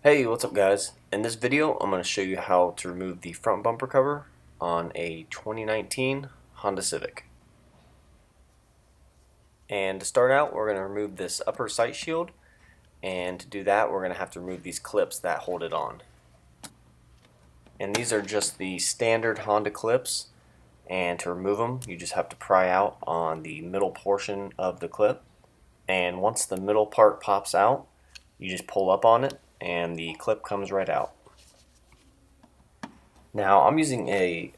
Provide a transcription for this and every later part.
Hey, what's up guys? In this video, I'm going to show you how to remove the front bumper cover on a 2019 Honda Civic. And to start out, we're going to remove this upper sight shield, and to do that, we're going to have to remove these clips that hold it on. And these are just the standard Honda clips, and to remove them, you just have to pry out on the middle portion of the clip. And once the middle part pops out, you just pull up on it, and the clip comes right out. Now I'm using a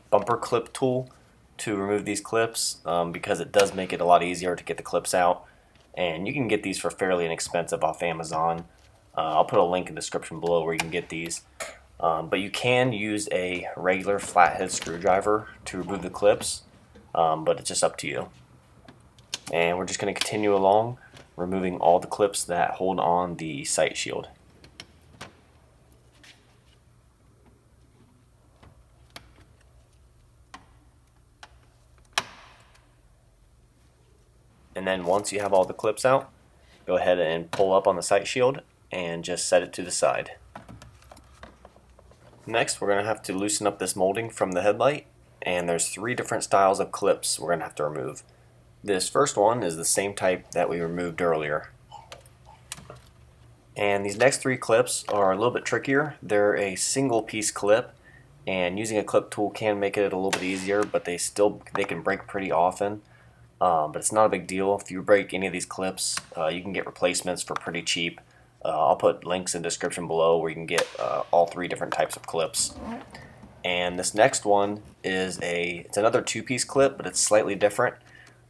bumper clip tool to remove these clips because it does make it a lot easier to get the clips out, and you can get these for fairly inexpensive off Amazon. I'll put a link in the description below where you can get these, but you can use a regular flathead screwdriver to remove the clips, but it's just up to you. And we're just going to continue along removing all the clips that hold on the sight shield. And then once you have all the clips out, go ahead and pull up on the sight shield and just set it to the side. Next, we're going to have to loosen up this molding from the headlight, and there's 3 different styles of clips we're going to have to remove. This first one is the same type that we removed earlier. And these next 3 clips are a little bit trickier. They're a single piece clip, and using a clip tool can make it a little bit easier, but they can break pretty often. But it's not a big deal. If you break any of these clips, you can get replacements for pretty cheap. I'll put links in the description below where you can get all 3 different types of clips. And this next one is it's another 2-piece clip, but it's slightly different.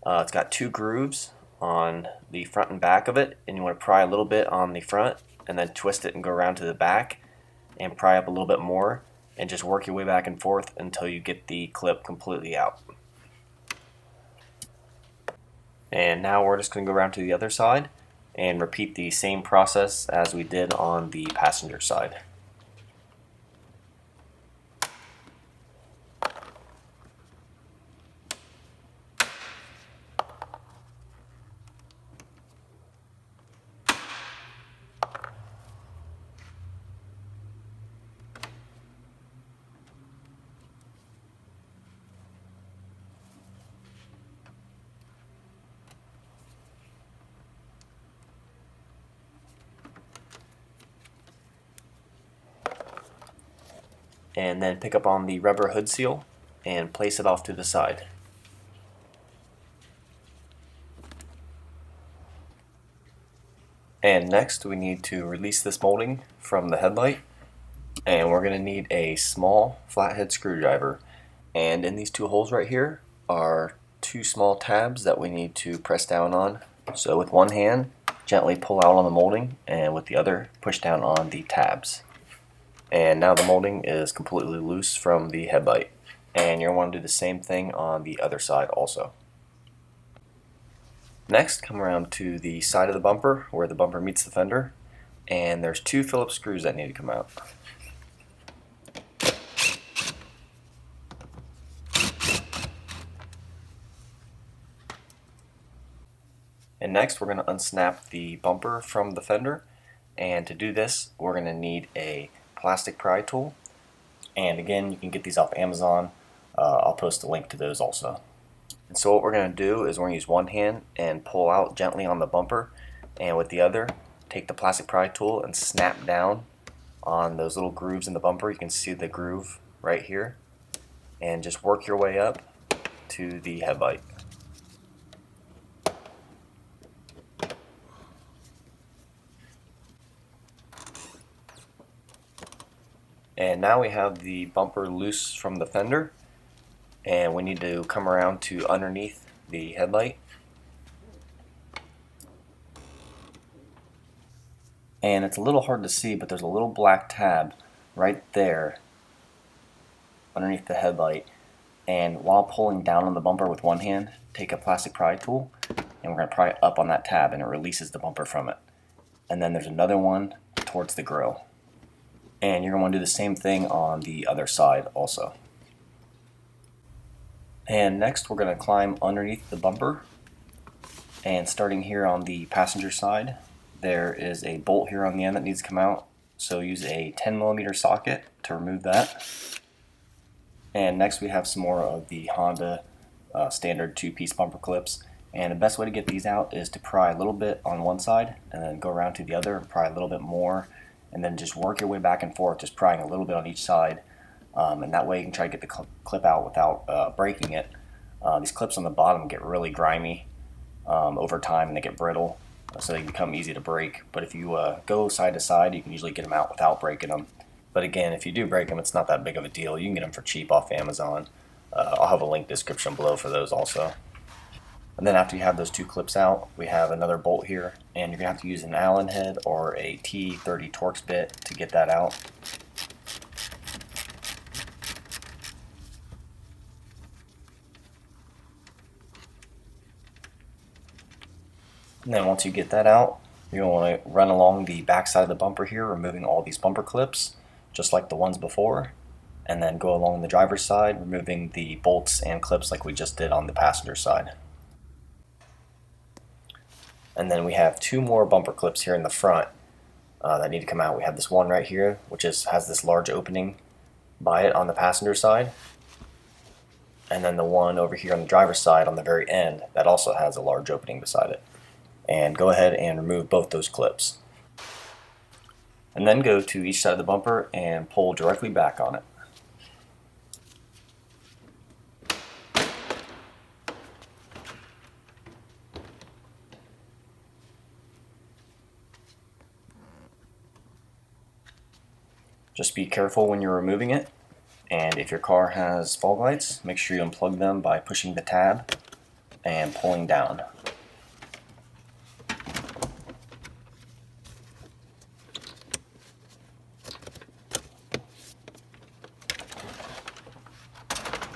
It's got 2 grooves on the front and back of it, and you want to pry a little bit on the front and then twist it and go around to the back and pry up a little bit more and just work your way back and forth until you get the clip completely out. And now we're just going to go around to the other side and repeat the same process as we did on the passenger side. And then pick up on the rubber hood seal and place it off to the side. And next we need to release this molding from the headlight, and we're going to need a small flathead screwdriver. And in these 2 holes right here are 2 small tabs that we need to press down on. So with one hand, gently pull out on the molding, and with the other, push down on the tabs. And now the molding is completely loose from the headlight, and you're going to want to do the same thing on the other side also. Next, come around to the side of the bumper where the bumper meets the fender, and there's 2 Phillips screws that need to come out. And next we're going to unsnap the bumper from the fender, and to do this we're going to need a plastic pry tool, and again you can get these off Amazon. I'll post a link to those also. And so what we're going to do is we're going to use one hand and pull out gently on the bumper, and with the other take the plastic pry tool and snap down on those little grooves in the bumper. You can see the groove right here, and just work your way up to the headlight. And now we have the bumper loose from the fender, and we need to come around to underneath the headlight. And it's a little hard to see, but there's a little black tab right there underneath the headlight. And while pulling down on the bumper with one hand, take a plastic pry tool, and we're going to pry up on that tab, and it releases the bumper from it. And then there's another one towards the grill. And you're going to want to do the same thing on the other side also. And next we're going to climb underneath the bumper, and starting here on the passenger side, there is a bolt here on the end that needs to come out, So use a 10mm socket to remove that. And next we have some more of the Honda standard 2-piece bumper clips. And the best way to get these out is to pry a little bit on one side and then go around to the other and pry a little bit more, and then just work your way back and forth, just prying a little bit on each side. And that way you can try to get the clip out without breaking it. These clips on the bottom get really grimy over time, and they get brittle, so they become easy to break. But if you go side to side, you can usually get them out without breaking them. But again, if you do break them, it's not that big of a deal. You can get them for cheap off Amazon. I'll have a link description below for those also. And then after you have those two clips out, we have another bolt here, and you're going to have to use an Allen head or a T30 Torx bit to get that out. And then once you get that out, you're going to want to run along the back side of the bumper here, removing all these bumper clips, just like the ones before. And then go along the driver's side, removing the bolts and clips like we just did on the passenger side. And then we have two more bumper clips here in the front that need to come out. We have this one right here, which has this large opening by it on the passenger side. And then the one over here on the driver's side on the very end that also has a large opening beside it. And go ahead and remove both those clips. And then go to each side of the bumper and pull directly back on it. Just be careful when you're removing it, and if your car has fog lights, make sure you unplug them by pushing the tab and pulling down.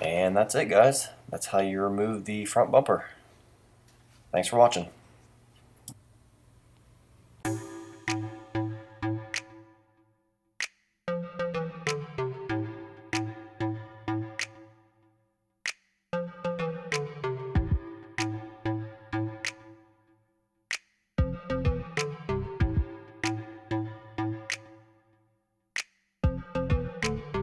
And that's it, guys. That's how you remove the front bumper. Thanks for watching.